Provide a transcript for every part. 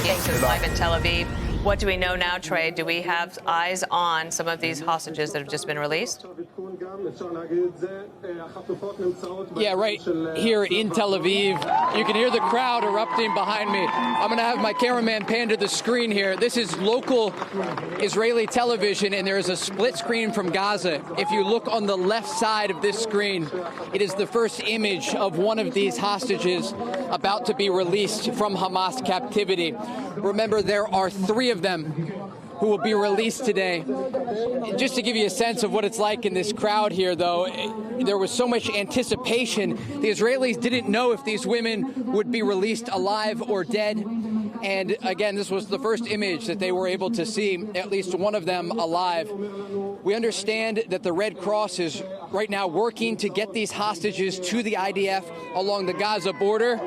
Yingst is live in Tel Aviv. What do we know now, Trey? Do we have eyes on some of these hostages that have just been released? Yeah, right here in Tel Aviv. You can hear the crowd erupting behind me. I'm going to have my cameraman pan to the screen here. This is local Israeli television, and there is a split screen from Gaza. If you look on the left side of this screen, it is the first image of one of these hostages about to be released from Hamas captivity. Remember, there are 3 of them who will be released today. Just to give you a sense of what it's like in this crowd here, though, there was so much anticipation. The Israelis didn't know if these women would be released alive or dead. And again, this was the first image that they were able to see, at least one of them alive. We understand that the Red Cross is right now working to get these hostages to the IDF along the Gaza border.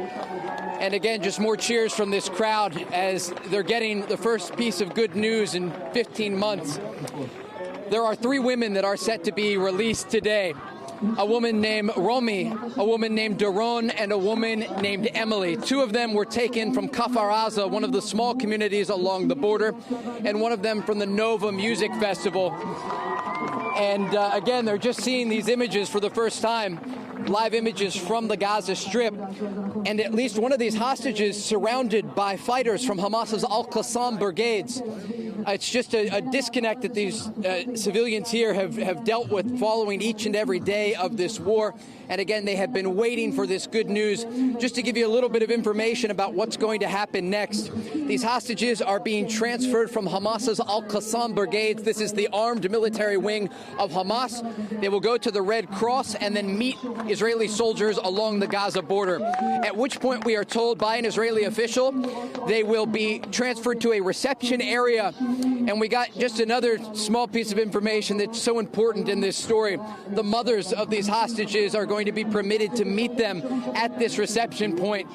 And again, just more cheers from this crowd as they're getting the first piece of good news in 15 months. There are 3 women that are set to be released today. A woman named Romi, a woman named Daron, and a woman named Emily. 2 of them were taken from Kfar Aza, one of the small communities along the border, and one of them from the Nova Music Festival. And again, they're just seeing these images for the first time. Live images from the Gaza Strip, and at least one of these hostages surrounded by fighters from Hamas's al-Qassam brigades. It's just a disconnect that these civilians here have dealt with following each and every day of this war. And again, they have been waiting for this good news. Just to give you a little bit of information about what's going to happen next, these hostages are being transferred from Hamas's al-Qassam brigades. This is the armed military wing of Hamas. They will go to the Red Cross and then meet Israeli soldiers along the Gaza border, at which point we are told by an Israeli official they will be transferred to a reception area. And we got just another small piece of information that's so important in this story. The mothers of these hostages are going to be permitted to meet them at this reception point.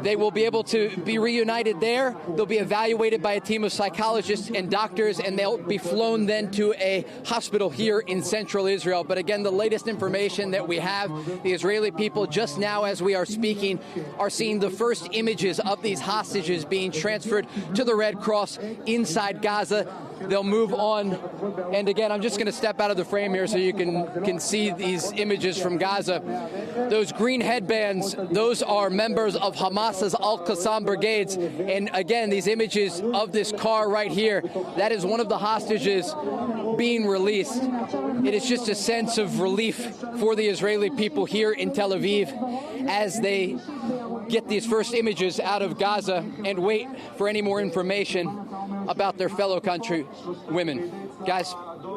They will be able to be reunited there. They'll be evaluated by a team of psychologists and doctors, and they'll be flown then to a hospital here in central Israel. But again, the latest information that we have, the Israeli people just now as we are speaking are seeing the first images of these hostages being transferred to the Red Cross inside Gaza. They'll move on. And again, I'm just going to step out of the frame here so you can see these images from Gaza. Those green headbands, those are members of Hamas's al-Qassam brigades. And again, these images of this car right here, that is one of the hostages being released. It is just a sense of relief for the Israeli people here in Tel Aviv as they get these first images out of Gaza and wait for any more information about their fellow country women. Guys?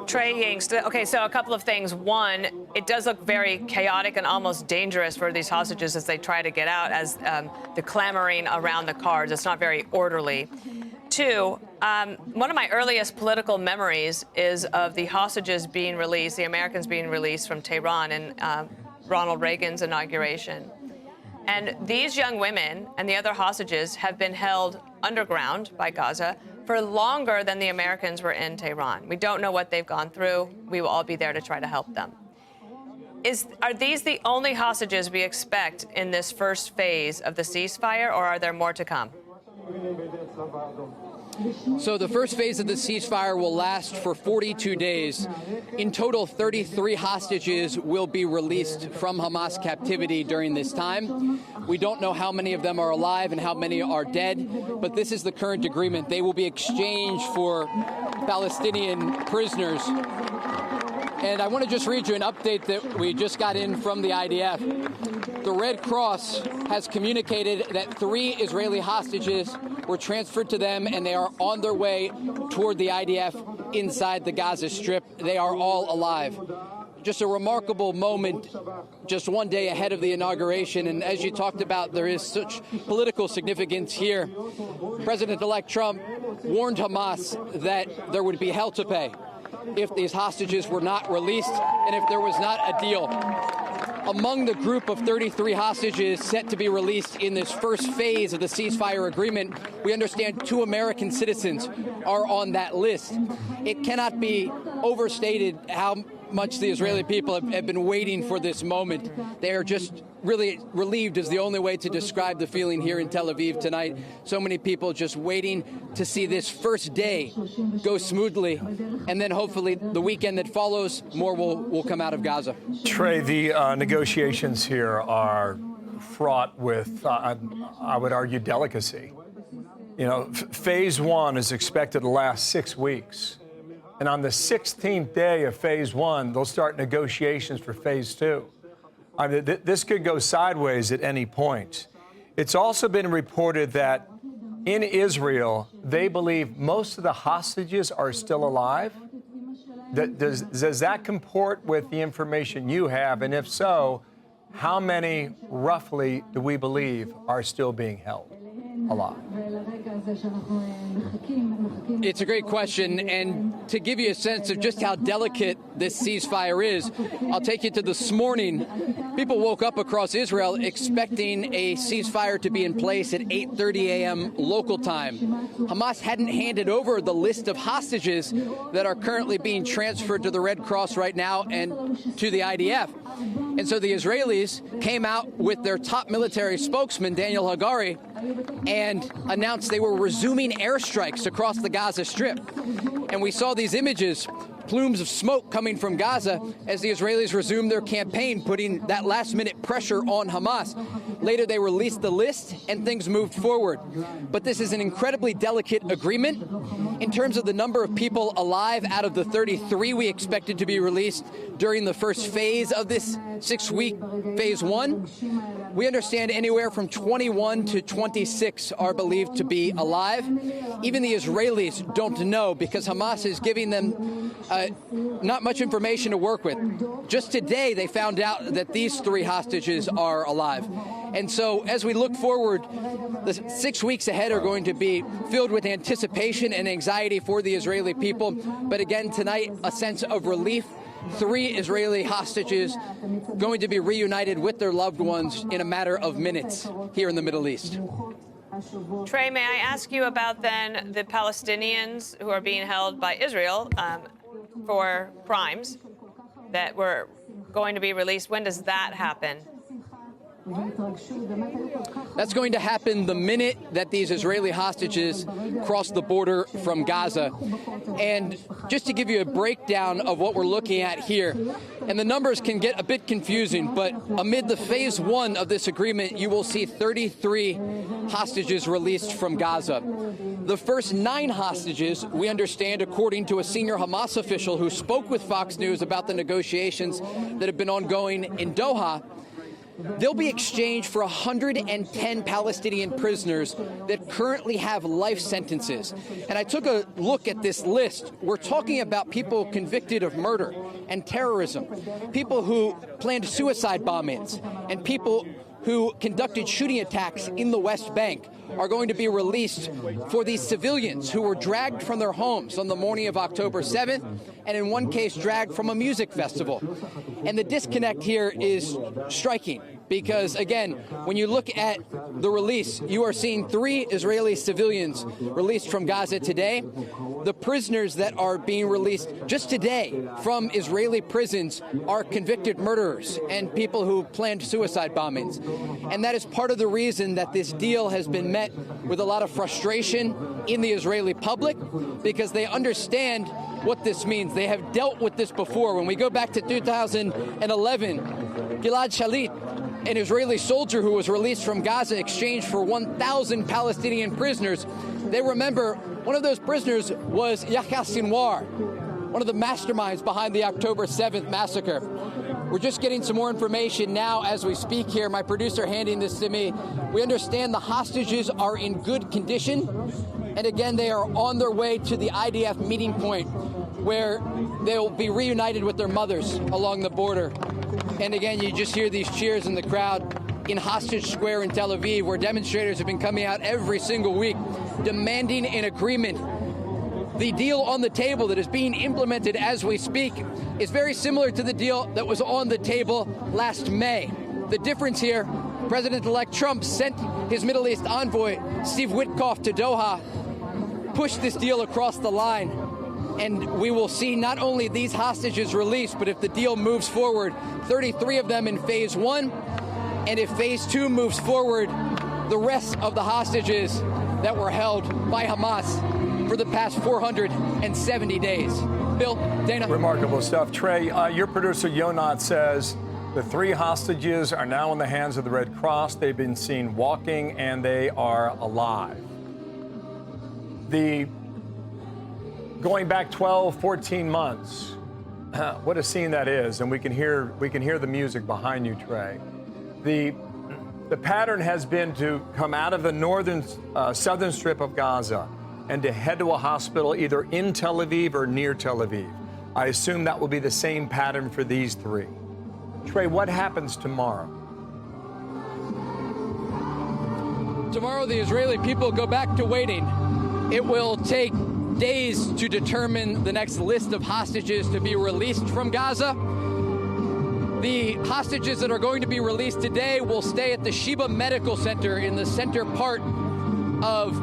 Trey Yingst. Okay, so a couple of things. One, it does look very chaotic and almost dangerous for these hostages as they try to get out, as the clamoring around the cars. It's not very orderly. 2, one of my earliest political memories is of the hostages being released, the Americans being released from Tehran in Ronald Reagan's inauguration. And these young women and the other hostages have been held underground by Gaza for longer than the Americans were in Tehran. We don't know what they've gone through. We will all be there to try to help them. Are these the only hostages we expect in this first phase of the ceasefire, or are there more to come? So the first phase of the ceasefire will last for 42 days. In total, 33 hostages will be released from Hamas captivity during this time. We don't know how many of them are alive and how many are dead, but this is the current agreement. They will be exchanged for Palestinian prisoners. And I want to just read you an update that we just got in from the IDF. The Red Cross has communicated that 3 Israeli hostages were transferred to them, and they are on their way toward the IDF inside the Gaza Strip. They are all alive. Just a remarkable moment, just one day ahead of the inauguration. And as you talked about, there is such political significance here. President-elect Trump warned Hamas that there would be hell to pay if these hostages were not released and if there was not a deal. Among the group of 33 hostages set to be released in this first phase of the ceasefire agreement, we understand 2 American citizens are on that list. It cannot be overstated how much the Israeli people have been waiting for this moment. They are just really relieved is the only way to describe the feeling here in Tel Aviv tonight. So many people just waiting to see this first day go smoothly, and then hopefully the weekend that follows, more will come out of Gaza. Trey, the negotiations here are fraught with, I would argue, delicacy. You know, phase one is expected to last 6 weeks. And on the 16th day of phase one, they'll start negotiations for phase two. I mean, this could go sideways at any point. It's also been reported that in Israel, they believe most of the hostages are still alive. Does that comport with the information you have? And if so, how many roughly do we believe are still being held alive? It's a great question, and to give you a sense of just how delicate this ceasefire is, I'll take you to this morning. People woke up across Israel expecting a ceasefire to be in place at 8:30 a.m. local time. Hamas hadn't handed over the list of hostages that are currently being transferred to the Red Cross right now and to the IDF. And so the Israelis came out with their top military spokesman, Daniel Hagari, and announced they were resuming airstrikes across the Gaza Strip. And we saw these images, plumes of smoke coming from Gaza as the Israelis resumed their campaign, putting that last-minute pressure on Hamas. Later, they released the list, and things moved forward. But this is an incredibly delicate agreement. In terms of the number of people alive out of the 33 we expected to be released during the first phase of this 6-week phase one, we understand anywhere from 21 to 26 are believed to be alive. Even the Israelis don't know because Hamas is giving them not much information to work with. Just today, they found out that these 3 hostages are alive. And so as we look forward, the 6 weeks ahead are going to be filled with anticipation and anxiety for the Israeli people. But again, tonight, a sense of relief. 3 Israeli hostages going to be reunited with their loved ones in a matter of minutes here in the Middle East. Trey, may I ask you about then the Palestinians who are being held by Israel for crimes that were going to be released? When does that happen? That's going to happen the minute that these Israeli hostages cross the border from Gaza. And just to give you a breakdown of what we're looking at here, and the numbers can get a bit confusing, but amid the phase one of this agreement, you will see 33 hostages released from Gaza. The first 9 hostages, we understand, according to a senior Hamas official who spoke with Fox News about the negotiations that have been ongoing in Doha, they'll be exchanged for 110 Palestinian prisoners that currently have life sentences. And I took a look at this list. We're talking about people convicted of murder and terrorism, people who planned suicide bombings, and people who conducted shooting attacks in the West Bank are going to be released for these civilians who were dragged from their homes on the morning of October 7th, and in one case dragged from a music festival. And the disconnect here is striking because, again, when you look at the release, you are seeing 3 Israeli civilians released from Gaza today. The prisoners that are being released just today from Israeli prisons are convicted murderers and people who planned suicide bombings. And that is part of the reason that this deal has been met with a lot of frustration in the Israeli public, because they understand what this means. They have dealt with this before. When we go back to 2011, Gilad Shalit, an Israeli soldier who was released from Gaza, exchanged for 1,000 Palestinian prisoners. They remember one of those prisoners was Yahya Sinwar, one of the masterminds behind the October 7th massacre. We're just getting some more information now as we speak here. My producer handing this to me. We understand the hostages are in good condition. And again, they are on their way to the IDF meeting point where they'll be reunited with their mothers along the border. And again, you just hear these cheers in the crowd in Hostage Square in Tel Aviv, where demonstrators have been coming out every single week demanding an agreement. The deal on the table that is being implemented as we speak is very similar to the deal that was on the table last May. The difference here, President-elect Trump sent his Middle East envoy, Steve Witkoff, to Doha, pushed this deal across the line. And we will see not only these hostages released, but if the deal moves forward, 33 of them in phase 1. And if phase 2 moves forward, the rest of the hostages that were held by Hamas for the past 470 days. Bill, Dana. Remarkable stuff. Trey, your producer, Yonat, says the 3 hostages are now in the hands of the Red Cross. They've been seen walking, and they are alive. Going back 12, 14 months, what a scene that is, and we can hear the music behind you, Trey. The pattern has been to come out of the southern strip of Gaza and to head to a hospital either in Tel Aviv or near Tel Aviv. I assume that will be the same pattern for these 3. Trey, what happens tomorrow? Tomorrow, the Israeli people go back to waiting. It will take days to determine the next list of hostages to be released from Gaza. The hostages that are going to be released today will stay at the Sheba Medical Center in the center part of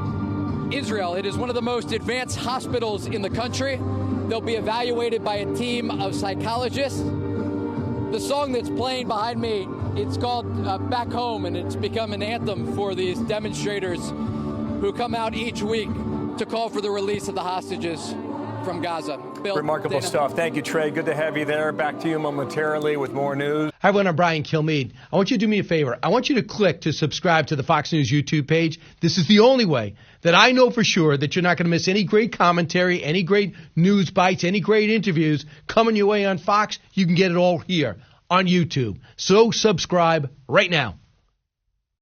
Israel. It is one of the most advanced hospitals in the country. They'll be evaluated by a team of psychologists. The song that's playing behind me, it's called Back Home, and it's become an anthem for these demonstrators who come out each week to call for the release of the hostages from Gaza. Bill, remarkable Dana. stuff. Thank you, Trey. Good to have you there. Back to you momentarily with more news. Hi, everyone. I'm Brian Kilmeade. I want you to do me a favor. I want you to click to subscribe to the Fox News YouTube page. This is the only way that I know for sure that you're not going to miss any great commentary, any great news bites, any great interviews coming your way on Fox. You can get it all here on YouTube. So subscribe right now.